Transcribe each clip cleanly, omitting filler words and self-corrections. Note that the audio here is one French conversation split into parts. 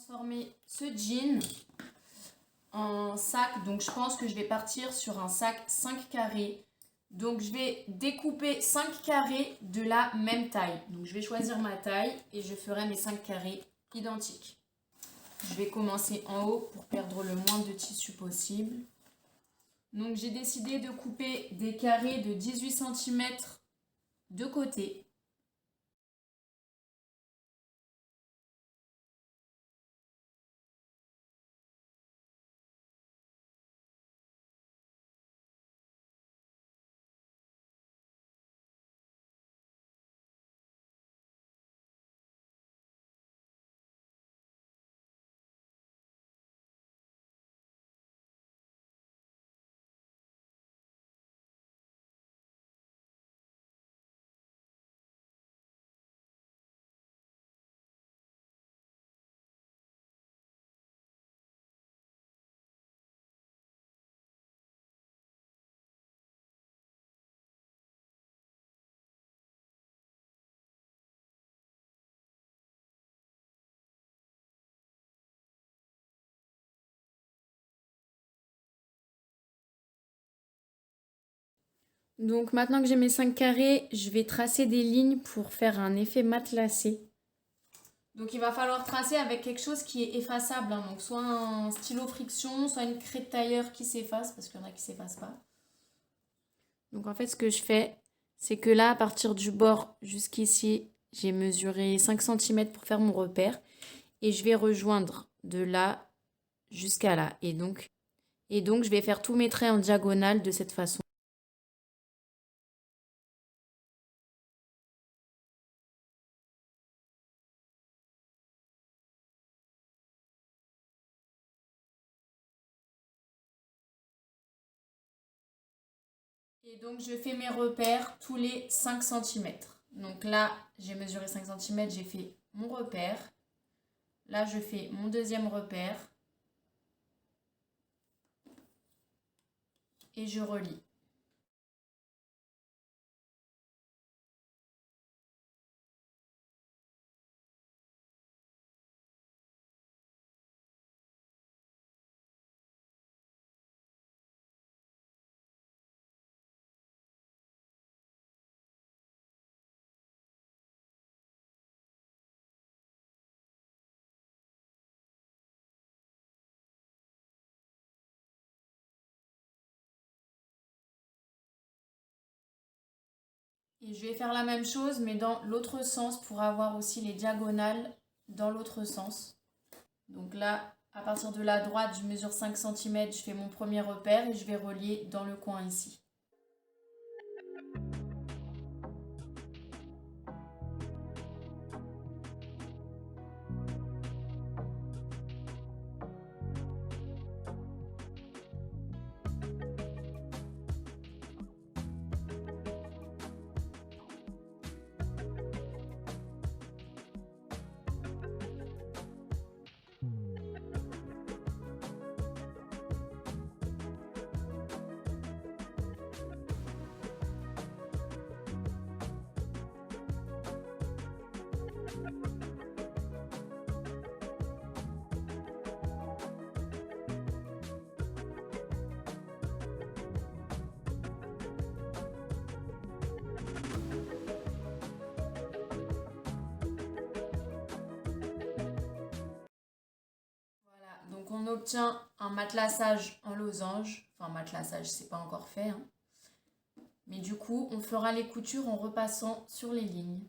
transformer ce jean en sac. Donc je pense que je vais partir sur un sac 5 carrés. Donc je vais découper 5 carrés de la même taille. Donc je vais choisir ma taille et je ferai mes 5 carrés identiques. Je vais commencer en haut pour perdre le moins de tissu possible. Donc j'ai décidé de couper des carrés de 18 cm de côté. Donc maintenant que j'ai mes 5 carrés, je vais tracer des lignes pour faire un effet matelassé. Donc il va falloir tracer avec quelque chose qui est effaçable, hein. Donc soit un stylo friction, soit une craie de tailleur qui s'efface, parce qu'il y en a qui ne s'effacent pas. Donc en fait ce que je fais, c'est que là à partir du bord jusqu'ici, j'ai mesuré 5 cm pour faire mon repère. Et je vais rejoindre de là jusqu'à là. Et donc je vais faire tous mes traits en diagonale de cette façon. Et donc, je fais mes repères tous les 5 cm. Donc là, j'ai mesuré 5 cm, j'ai fait mon repère. Là, je fais mon deuxième repère. Et je relie. Et je vais faire la même chose, mais dans l'autre sens pour avoir aussi les diagonales dans l'autre sens. Donc là, à partir de la droite, je mesure 5 cm, je fais mon premier repère et je vais relier dans le coin ici. Donc on obtient un matelassage en losange. Enfin, matelassage, c'est pas encore fait, hein. Mais du coup, on fera les coutures en repassant sur les lignes.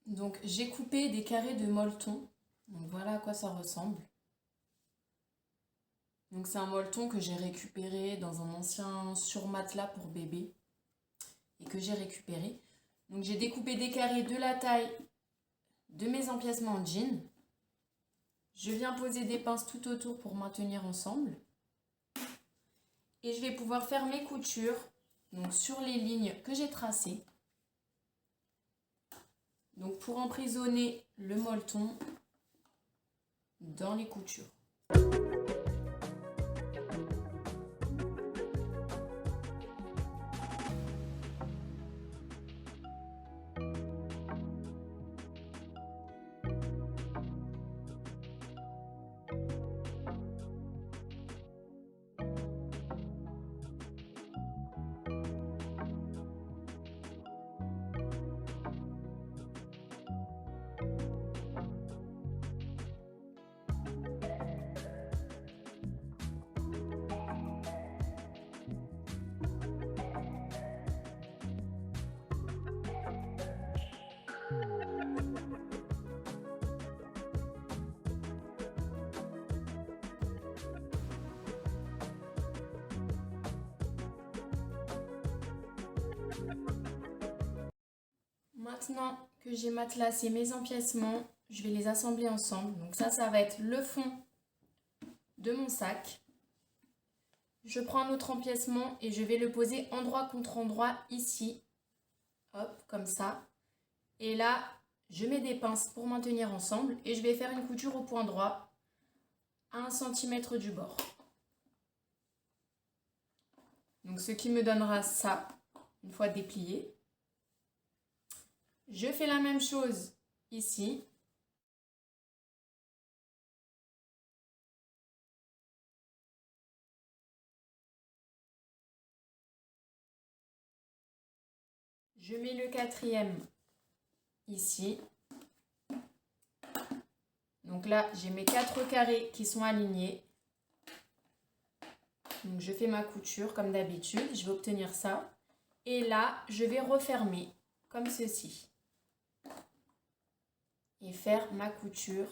Donc j'ai coupé des carrés de molleton. Donc voilà à quoi ça ressemble. Donc c'est un molleton que j'ai récupéré dans un ancien surmatelas pour bébé et que j'ai récupéré. Donc j'ai découpé des carrés de la taille de mes empiècements en jean. Je viens poser des pinces tout autour pour maintenir ensemble. Et je vais pouvoir faire mes coutures donc sur les lignes que j'ai tracées. Donc pour emprisonner le molleton dans les coutures. Maintenant que j'ai matelassé mes empiècements, je vais les assembler ensemble. Donc ça va être le fond de mon sac. Je prends un autre empiècement et je vais le poser endroit contre endroit ici. Hop, comme ça. Et là, je mets des pinces pour maintenir ensemble et je vais faire une couture au point droit à 1 cm du bord. Donc ce qui me donnera ça, une fois déplié. Je fais la même chose ici. Je mets le 4e ici. Donc là, j'ai mes 4 carrés qui sont alignés. Donc je fais ma couture comme d'habitude. Je vais obtenir ça. Et là, je vais refermer comme ceci. Et faire ma couture.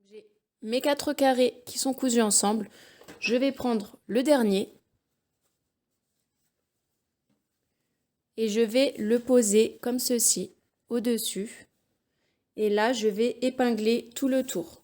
J'ai mes 4 carrés qui sont cousus ensemble. Je vais prendre le dernier et je vais le poser comme ceci au-dessus. Et là, je vais épingler tout le tour.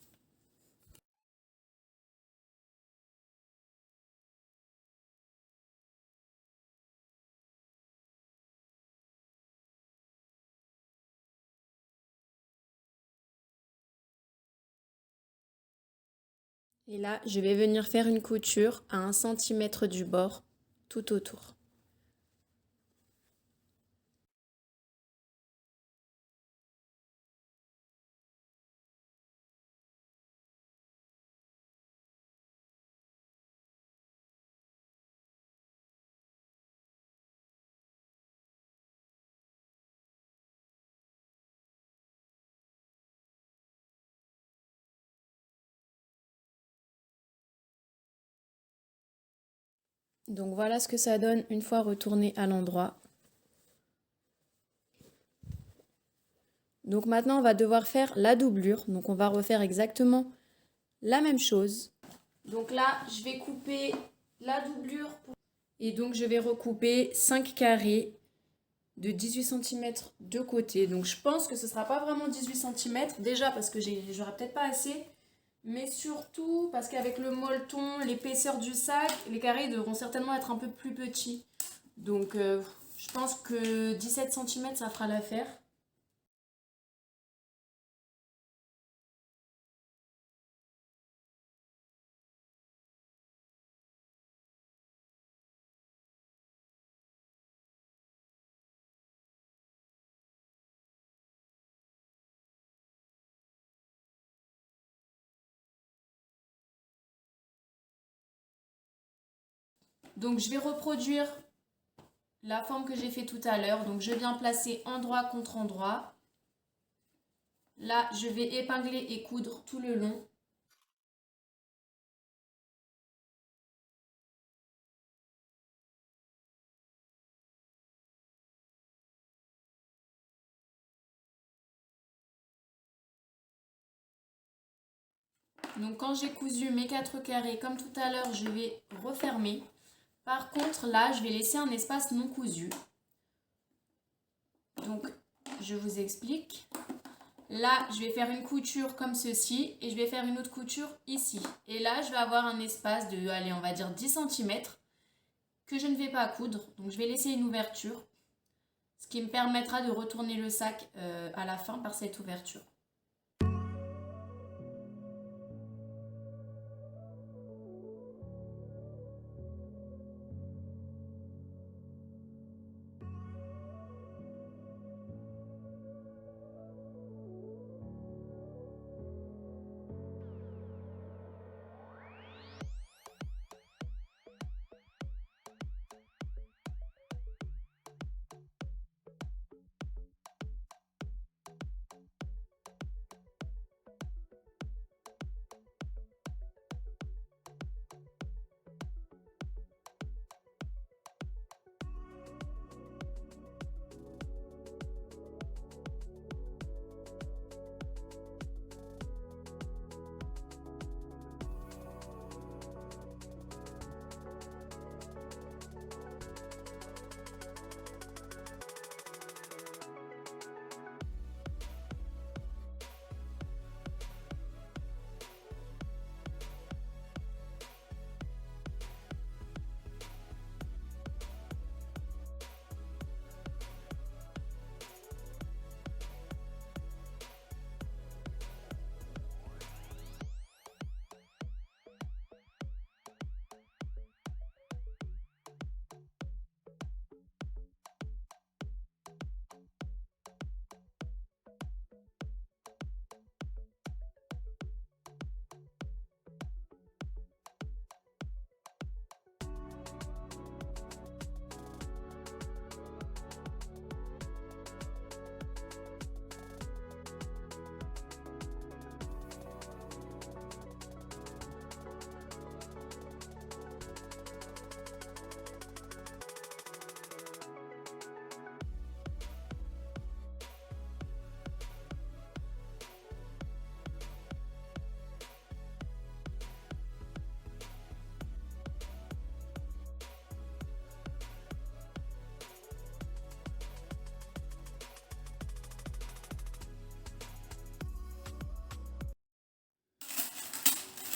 Et là, je vais venir faire une couture à 1 cm du bord tout autour. Donc voilà ce que ça donne une fois retourné à l'endroit. Donc maintenant, on va devoir faire la doublure. Donc on va refaire exactement la même chose. Donc là, je vais couper la doublure. Et donc je vais recouper 5 carrés de 18 cm de côté. Donc je pense que ce ne sera pas vraiment 18 cm. Déjà parce que j'aurai peut-être pas assez. Mais surtout parce qu'avec le molleton, l'épaisseur du sac, les carrés devront certainement être un peu plus petits. Donc je pense que 17 cm ça fera l'affaire. Donc je vais reproduire la forme que j'ai fait tout à l'heure. Donc je viens placer endroit contre endroit. Là, je vais épingler et coudre tout le long. Donc quand j'ai cousu mes 4 carrés comme tout à l'heure, je vais refermer. Par contre, là, je vais laisser un espace non cousu. Donc, je vous explique. Là, je vais faire une couture comme ceci et je vais faire une autre couture ici. Et là, je vais avoir un espace de, allez, on va dire 10 cm que je ne vais pas coudre. Donc, je vais laisser une ouverture, ce qui me permettra de retourner le sac à la fin par cette ouverture.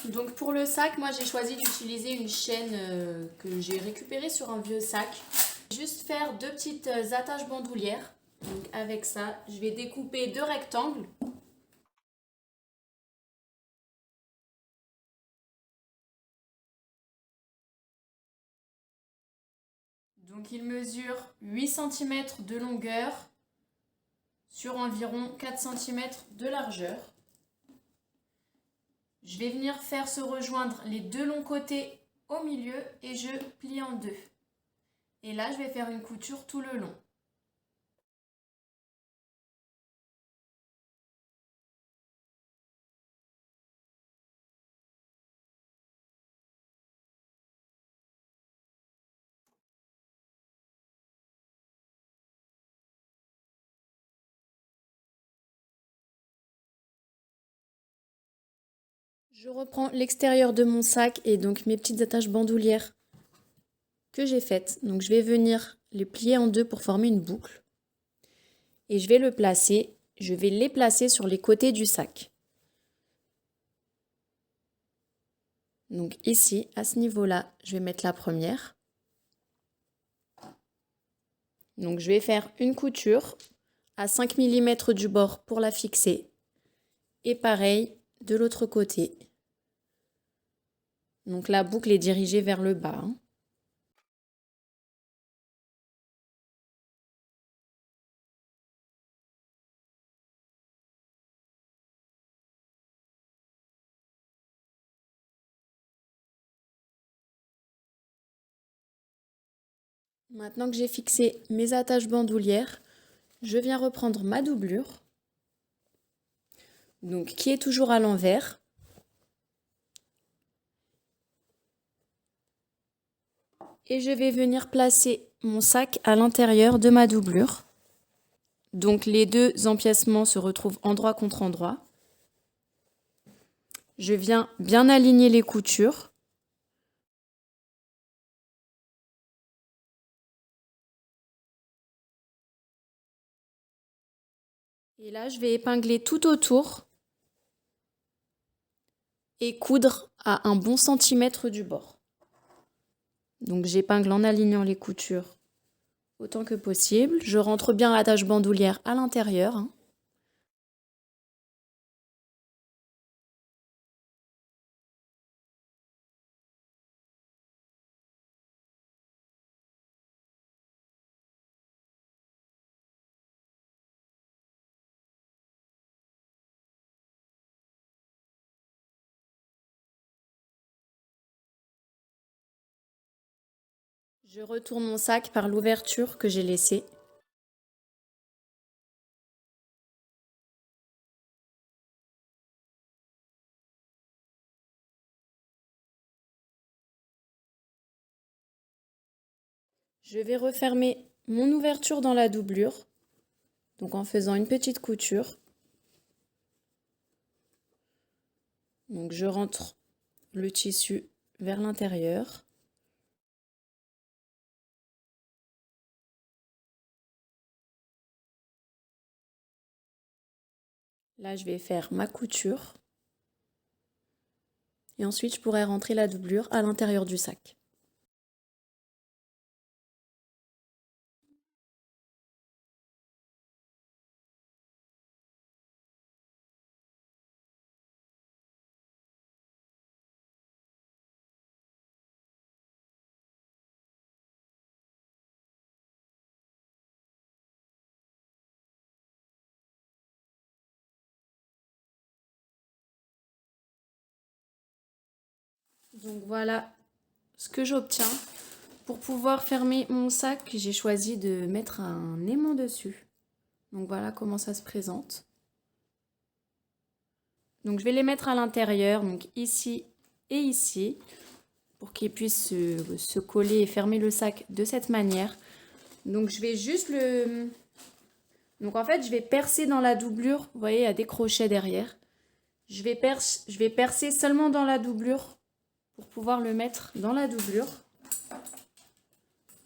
Donc pour le sac, moi j'ai choisi d'utiliser une chaîne que j'ai récupérée sur un vieux sac. Juste faire deux petites attaches bandoulières. Donc avec ça, je vais découper deux rectangles. Donc il mesure 8 cm de longueur sur environ 4 cm de largeur. Je vais venir faire se rejoindre les deux longs côtés au milieu et je plie en deux. Et là, je vais faire une couture tout le long. Je reprends l'extérieur de mon sac et donc mes petites attaches bandoulières que j'ai faites. Donc je vais venir les plier en deux pour former une boucle. Et je vais les placer sur les côtés du sac. Donc ici, à ce niveau-là, je vais mettre la première. Donc je vais faire une couture à 5 mm du bord pour la fixer. Et pareil de l'autre côté. Donc la boucle est dirigée vers le bas. Maintenant que j'ai fixé mes attaches bandoulières, je viens reprendre ma doublure, donc qui est toujours à l'envers. Et je vais venir placer mon sac à l'intérieur de ma doublure. Donc les deux empiècements se retrouvent endroit contre endroit. Je viens bien aligner les coutures. Et là, je vais épingler tout autour et coudre à un bon centimètre du bord. Donc j'épingle en alignant les coutures autant que possible. Je rentre bien l'attache bandoulière à l'intérieur. Je retourne mon sac par l'ouverture que j'ai laissée. Je vais refermer mon ouverture dans la doublure, donc en faisant une petite couture. Donc je rentre le tissu vers l'intérieur. Là, je vais faire ma couture. Et ensuite, je pourrai rentrer la doublure à l'intérieur du sac. Donc voilà ce que j'obtiens. Pour pouvoir fermer mon sac, j'ai choisi de mettre un aimant dessus. Donc voilà comment ça se présente. Donc je vais les mettre à l'intérieur, donc ici et ici, pour qu'ils puissent se coller et fermer le sac de cette manière. Donc je vais juste le... Donc en fait, je vais percer dans la doublure. Vous voyez, il y a des crochets derrière. Je vais percer seulement dans la doublure pour pouvoir le mettre dans la doublure.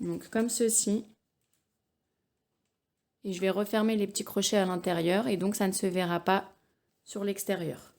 Donc comme ceci. Et je vais refermer les petits crochets à l'intérieur et donc ça ne se verra pas sur l'extérieur.